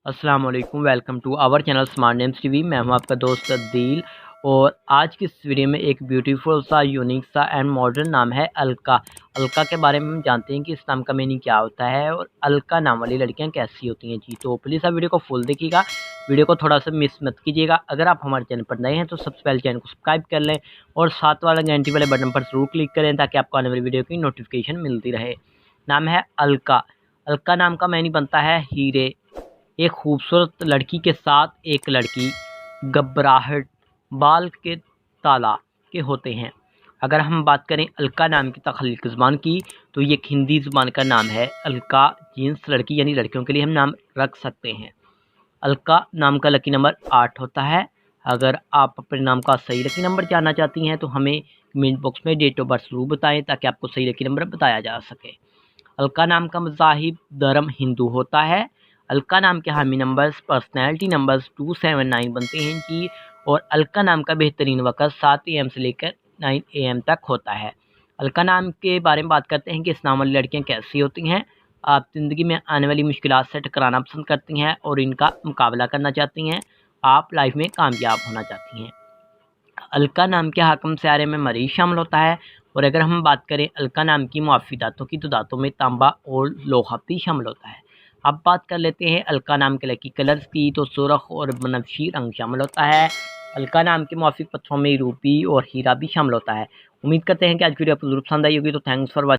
अस्सलाम वालेकुम, welcome to our channel smart names TV. मैं हूं आपका दोस्त अदील और आज की इस वीडियो में एक ब्यूटीफुल सा यूनिक सा एंड मॉडर्न नाम है अलका। अलका के बारे में हम जानते हैं कि इस नाम का मीनिंग क्या होता है और अलका नाम वाली लड़कियां कैसी होती हैं जी। तो प्लीज़ आप वीडियो को फुल देखिएगा, वीडियो को थोड़ा सा मिस मत कीजिएगा। अगर आप हमारे चैनल पर नए हैं तो सबसे पहले चैनल को सब्सक्राइब कर लें और साथ वाला घंटी वाले बटन पर ज़रूर क्लिक करें ताकि आपको आने वाली वीडियो की नोटिफिकेशन मिलती रहे। नाम है अलका। अलका नाम का मीनिंग बनता है हीरे। एक खूबसूरत लड़की के साथ एक लड़की घबराहट बाल के ताला के होते हैं। अगर हम बात करें अलका नाम की तख्लीक ज़ुबान की तो ये एक हिंदी ज़ुबान का नाम है। अलका जीन्स लड़की यानी लड़कियों के लिए हम नाम रख सकते हैं। अलका नाम का लकी नंबर 8 होता है। अगर आप अपने नाम का सही लकी नंबर जानना चाहती हैं तो हमें कमेंट बॉक्स में डेट ऑफ बर्थ ज़रूर बताएं ताकि आपको सही लकी नंबर बताया जा सके। अलका नाम का मज़ाहिब धर्म हिंदू होता है। अलका नाम के हामी नंबर्स पर्सनैलिटी नंबर्स 279 बनते हैं जी। और अलका नाम का बेहतरीन वक़्त 7 AM से लेकर 9 AM तक होता है। अलका नाम के बारे में बात करते हैं कि इस नाम वाली लड़कियाँ कैसी होती हैं। आप ज़िंदगी में आने वाली मुश्किलात से टकराना पसंद करती हैं और इनका मुकाबला करना चाहती हैं। आप लाइफ में कामयाब होना चाहती हैं। अलका नाम के हाकम सियारे में मरीज़ शामिल होता है। और अगर हम बात करें अलका नाम की मुआफ़ी दाँतों की तो दाँतों में तांबा और लोहा भी शामिल होता है। अब बात कर लेते हैं अलका नाम के लकी कलर्स की तो सुर्ख और बनफशी रंग शामिल होता है। अलका नाम के मुआफ़िक पत्थरों में रूबी और हीरा भी शामिल होता है। उम्मीद करते हैं कि आज की वीडियो आपको ज़रूर पसंद आई होगी। तो थैंक्स फॉर वॉचिंग।